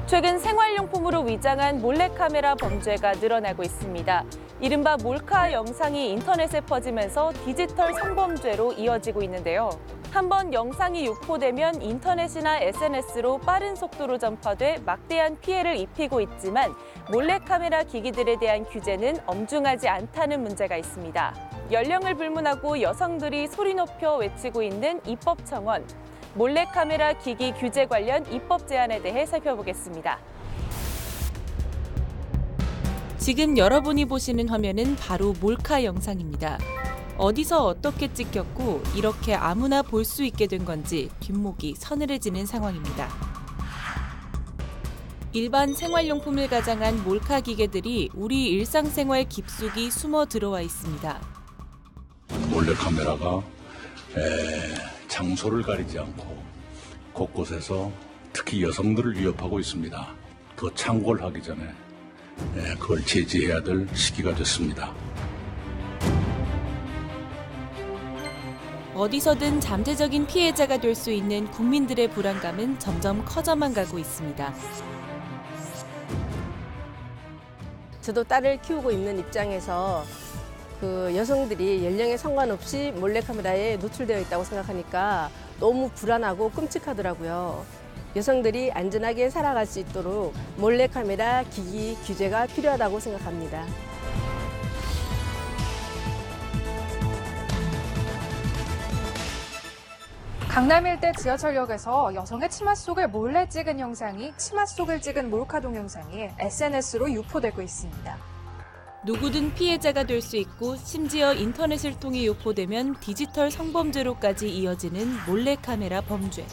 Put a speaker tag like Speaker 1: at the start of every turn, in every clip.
Speaker 1: 최근 생활용품으로 위장한 몰래카메라 범죄가 늘어나고 있습니다. 이른바 몰카 영상이 인터넷에 퍼지면서 디지털 성범죄로 이어지고 있는데요. 한번 영상이 유포되면 인터넷이나 SNS로 빠른 속도로 전파돼 막대한 피해를 입히고 있지만 몰래카메라 기기들에 대한 규제는 엄중하지 않다는 문제가 있습니다. 연령을 불문하고 여성들이 소리 높여 외치고 있는 입법청원. 몰래카메라 기기 규제 관련 입법 제안에 대해 살펴보겠습니다. 지금 여러분이 보시는 화면은 바로 몰카 영상입니다. 어디서 어떻게 찍혔고 이렇게 아무나 볼 수 있게 된 건지 뒷목이 서늘해지는 상황입니다. 일반 생활용품을 가장한 몰카 기계들이 우리 일상생활 깊숙이 숨어 들어와 있습니다.
Speaker 2: 몰래카메라가 장소를 가리지 않고 곳곳에서 특히 여성들을 위협하고 있습니다. 그 창궐 하기 전에 그걸 제지해야 될 시기가 됐습니다.
Speaker 1: 어디서든 잠재적인 피해자가 될 수 있는 국민들의 불안감은 점점 커져만 가고 있습니다.
Speaker 3: 저도 딸을 키우고 있는 입장에서 그 여성들이 연령에 상관없이 몰래카메라에 노출되어 있다고 생각하니까 너무 불안하고 끔찍하더라고요. 여성들이 안전하게 살아갈 수 있도록 몰래카메라 기기 규제가 필요하다고 생각합니다.
Speaker 4: 강남 일대 지하철역에서 여성의 치마 속을 몰래 찍은 영상이 치마 속을 찍은 몰카 동영상이 SNS로 유포되고 있습니다.
Speaker 1: 누구든 피해자가 될 수 있고 심지어 인터넷을 통해 유포되면 디지털 성범죄로까지 이어지는 몰래카메라 범죄.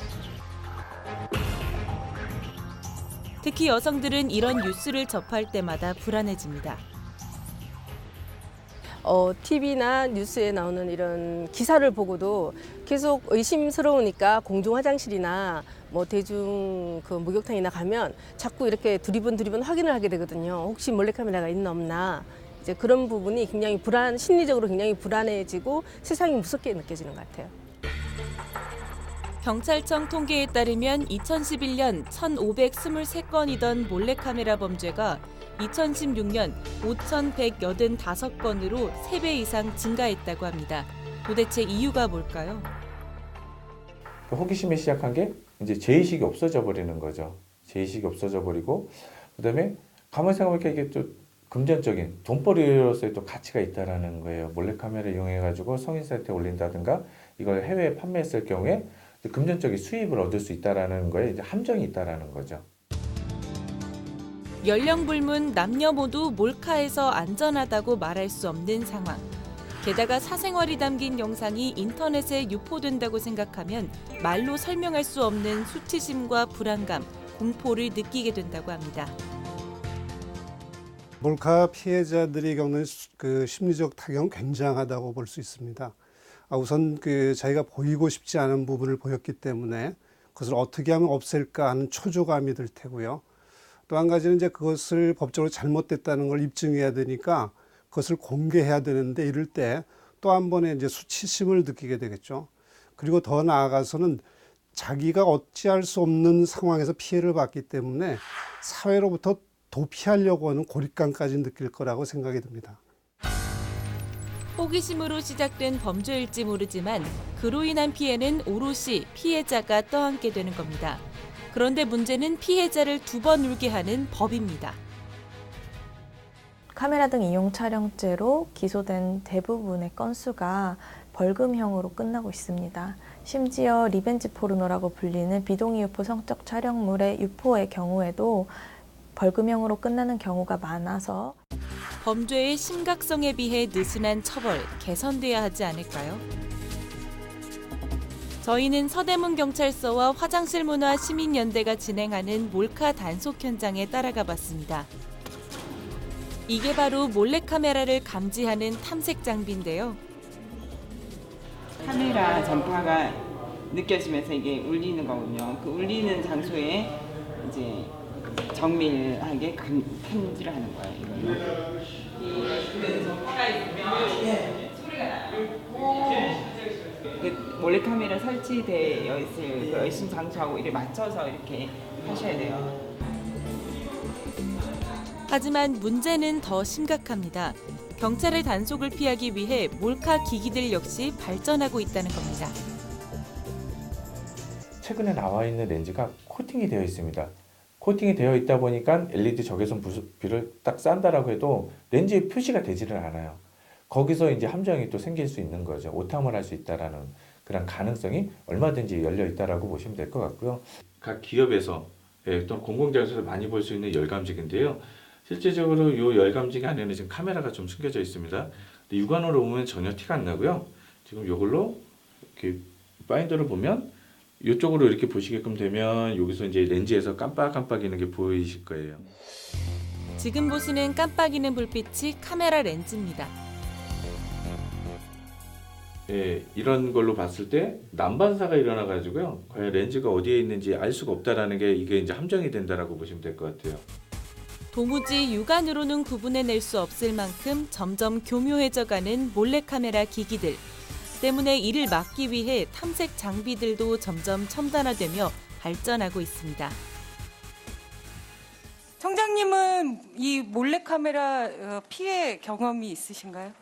Speaker 1: 특히 여성들은 이런 뉴스를 접할 때마다 불안해집니다.
Speaker 3: TV나 뉴스에 나오는 이런 기사를 보고도 계속 의심스러우니까 공중 화장실이나 대중 목욕탕이나 가면 자꾸 이렇게 두리번 확인을 하게 되거든요. 혹시 몰래카메라가 있나 없나. 이제 그런 부분이 굉장히 심리적으로 굉장히 불안해지고 세상이 무섭게 느껴지는 것 같아요.
Speaker 1: 경찰청 통계에 따르면 2011년 1,523건이던 몰래카메라 범죄가 2016년 5,185건으로 3배 이상 증가했다고 합니다. 도대체 이유가 뭘까요?
Speaker 5: 호기심에 시작한 게 이제 죄의식이 없어져 버리는 거죠. 죄의식이 없어져 버리고 그다음에 가만히 생각해보니까 이게 또 금전적인 돈벌이로서의 또 가치가 있다라는 거예요. 몰래카메라 이용해가지고 성인 사이트에 올린다든가 이걸 해외에 판매했을 경우에 금전적인 수입을 얻을 수 있다라는 거에 이제 함정이 있다라는 거죠.
Speaker 1: 연령 불문 남녀 모두 몰카에서 안전하다고 말할 수 없는 상황. 게다가 사생활이 담긴 영상이 인터넷에 유포된다고 생각하면 말로 설명할 수 없는 수치심과 불안감, 공포를 느끼게 된다고 합니다.
Speaker 6: 몰카 피해자들이 겪는 그 심리적 타격은 굉장하다고 볼 수 있습니다. 우선 자기가 보이고 싶지 않은 부분을 보였기 때문에 그것을 어떻게 하면 없앨까 하는 초조감이 들 테고요. 또 한 가지는 이제 그것을 법적으로 잘못됐다는 걸 입증해야 되니까 그것을 공개해야 되는데 이럴 때 또 한 번의 이제 수치심을 느끼게 되겠죠. 그리고 더 나아가서는 자기가 어찌할 수 없는 상황에서 피해를 받기 때문에 사회로부터 도피하려고 하는 고립감까지 느낄 거라고 생각이 듭니다.
Speaker 1: 호기심으로 시작된 범죄일지 모르지만 그로 인한 피해는 오롯이 피해자가 떠안게 되는 겁니다. 그런데 문제는 피해자를 2번 울게 하는 법입니다.
Speaker 7: 카메라 등 이용 촬영죄로 기소된 대부분의 건수가 벌금형으로 끝나고 있습니다. 심지어 리벤지 포르노라고 불리는 비동의 유포 성적 촬영물의 유포의 경우에도 벌금형으로 끝나는 경우가 많아서
Speaker 1: 범죄의 심각성에 비해 느슨한 처벌 개선돼야 하지 않을까요? 저희는 서대문경찰서와 화장실문화 시민연대가 진행하는 몰카 단속 현장에 따라가 봤습니다. 이게 바로 몰래카메라를 감지하는 탐색 장비인데요.
Speaker 8: 카메라 전파가 느껴지면서 이게 울리는 거군요. 그 울리는 장소에 이제 정밀하게 탐지를 하는 거예요. 이걸로. 이 전파가 있으면 소리가 나요. 그 몰래카메라 설치되어 있을 그 열심 장소하고 이를 맞춰서 이렇게 하셔야 돼요.
Speaker 1: 하지만 문제는 더 심각합니다. 경찰의 단속을 피하기 위해 몰카 기기들 역시 발전하고 있다는 겁니다.
Speaker 5: 최근에 나와 있는 렌즈가 코팅이 되어 있습니다. 코팅이 되어 있다 보니까 LED 적외선 부피를 딱 싼다라고 해도 렌즈에 표시가 되지를 않아요. 거기서 이제 함정이 또 생길 수 있는 거죠. 오탐을 할 수 있다라는 그런 가능성이 얼마든지 열려 있다라고 보시면 될 것 같고요. 각 기업에서 또 공공장소에서 많이 볼 수 있는 열감지기인데요. 실제적으로 이 열감지기 안에는 지금 카메라가 좀 숨겨져 있습니다. 근데 육안으로 보면 전혀 티가 안 나고요. 지금 이걸로 이렇게 파인더를 보면 이쪽으로 이렇게 보시게끔 되면 여기서 이제 렌즈에서 깜빡깜빡이는 게 보이실 거예요.
Speaker 1: 지금 보시는 깜빡이는 불빛이 카메라 렌즈입니다.
Speaker 5: 예, 이런 걸로 봤을 때 난반사가 일어나가지고요. 과연 렌즈가 어디에 있는지 알 수가 없다라는 게 이게 이제 함정이 된다라고 보시면 될 것 같아요.
Speaker 1: 도무지 육안으로는 구분해낼 수 없을 만큼 점점 교묘해져가는 몰래카메라 기기들. 때문에 이를 막기 위해 탐색 장비들도 점점 첨단화되며 발전하고 있습니다.
Speaker 9: 청장님은 이 몰래카메라 피해 경험이 있으신가요?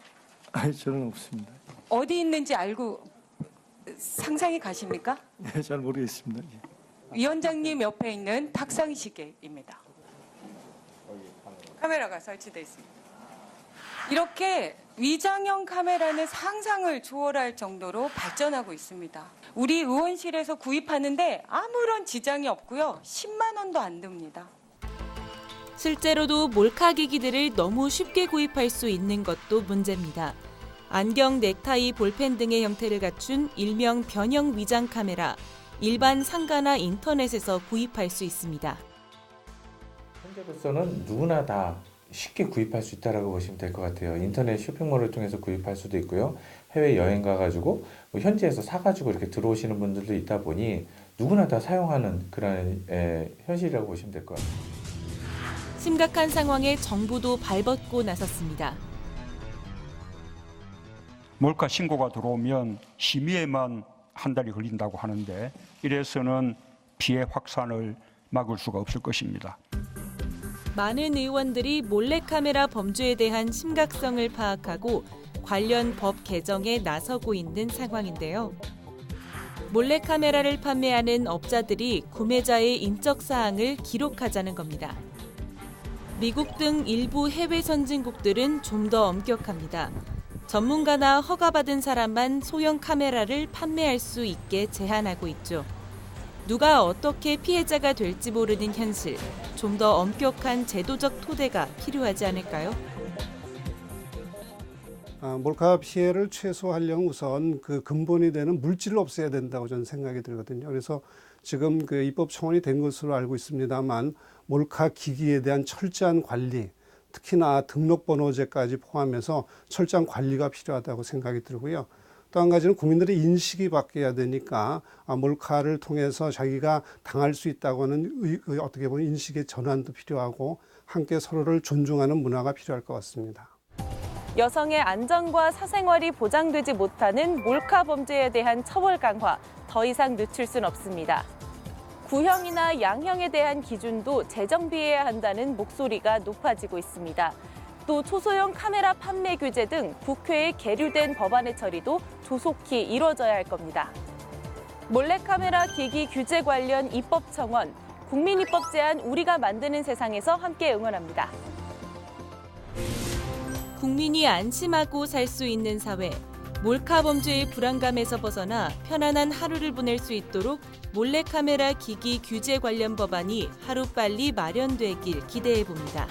Speaker 10: 아니, 저는 없습니다.
Speaker 9: 어디 있는지 알고 상상이 가십니까?
Speaker 10: 네, 잘 모르겠습니다.
Speaker 9: 위원장님 옆에 있는 탁상시계입니다. 카메라가 설치되어 있습니다. 이렇게 위장형 카메라는 상상을 초월할 정도로 발전하고 있습니다. 우리 의원실에서 구입하는데 아무런 지장이 없고요. 10만 원도 안 듭니다.
Speaker 1: 실제로도 몰카 기기들을 너무 쉽게 구입할 수 있는 것도 문제입니다. 안경, 넥타이, 볼펜 등의 형태를 갖춘 일명 변형 위장 카메라, 일반 상가나 인터넷에서 구입할 수 있습니다.
Speaker 5: 현재로서는 누구나 다 쉽게 구입할 수 있다라고 보시면 될 것 같아요. 인터넷 쇼핑몰을 통해서 구입할 수도 있고요. 해외 여행 가가지고 현지에서 사가지고 이렇게 들어오시는 분들도 있다 보니 누구나 다 사용하는 그런 현실이라고 보시면 될 것 같아요.
Speaker 1: 심각한 상황에 정부도 발벗고 나섰습니다.
Speaker 11: 몰카 신고가 들어오면 심의에만 한 달이 걸린다고 하는데 이래서는 피해 확산을 막을 수가 없을 것입니다.
Speaker 1: 많은 의원들이 몰래카메라 범죄에 대한 심각성을 파악하고 관련 법 개정에 나서고 있는 상황인데요. 몰래카메라를 판매하는 업자들이 구매자의 인적 사항을 기록하자는 겁니다. 미국 등 일부 해외 선진국들은 좀 더 엄격합니다. 전문가나 허가받은 사람만 소형 카메라를 판매할 수 있게 제한하고 있죠. 누가 어떻게 피해자가 될지 모르는 현실, 좀 더 엄격한 제도적 토대가 필요하지 않을까요?
Speaker 6: 몰카 피해를 최소화하려면 우선 그 근본이 되는 물질을 없애야 된다고 저는 생각이 들거든요. 그래서 지금 그 입법 청원이 된 것으로 알고 있습니다만 몰카 기기에 대한 철저한 관리, 특히나 등록번호제까지 포함해서 철저한 관리가 필요하다고 생각이 들고요. 또 한 가지는 국민들의 인식이 바뀌어야 되니까 몰카를 통해서 자기가 당할 수 있다고 하는 어떻게 보면 인식의 전환도 필요하고 함께 서로를 존중하는 문화가 필요할 것 같습니다.
Speaker 1: 여성의 안전과 사생활이 보장되지 못하는 몰카 범죄에 대한 처벌 강화, 더 이상 늦출 순 없습니다. 구형이나 양형에 대한 기준도 재정비해야 한다는 목소리가 높아지고 있습니다. 또 초소형 카메라 판매 규제 등 국회에 계류된 법안의 처리도 조속히 이뤄져야 할 겁니다. 몰래카메라 기기 규제 관련 입법 청원, 국민입법 제안 우리가 만드는 세상에서 함께 응원합니다. 국민이 안심하고 살 수 있는 사회, 몰카 범죄의 불안감에서 벗어나 편안한 하루를 보낼 수 있도록 몰래카메라 기기 규제 관련 법안이 하루빨리 마련되길 기대해 봅니다.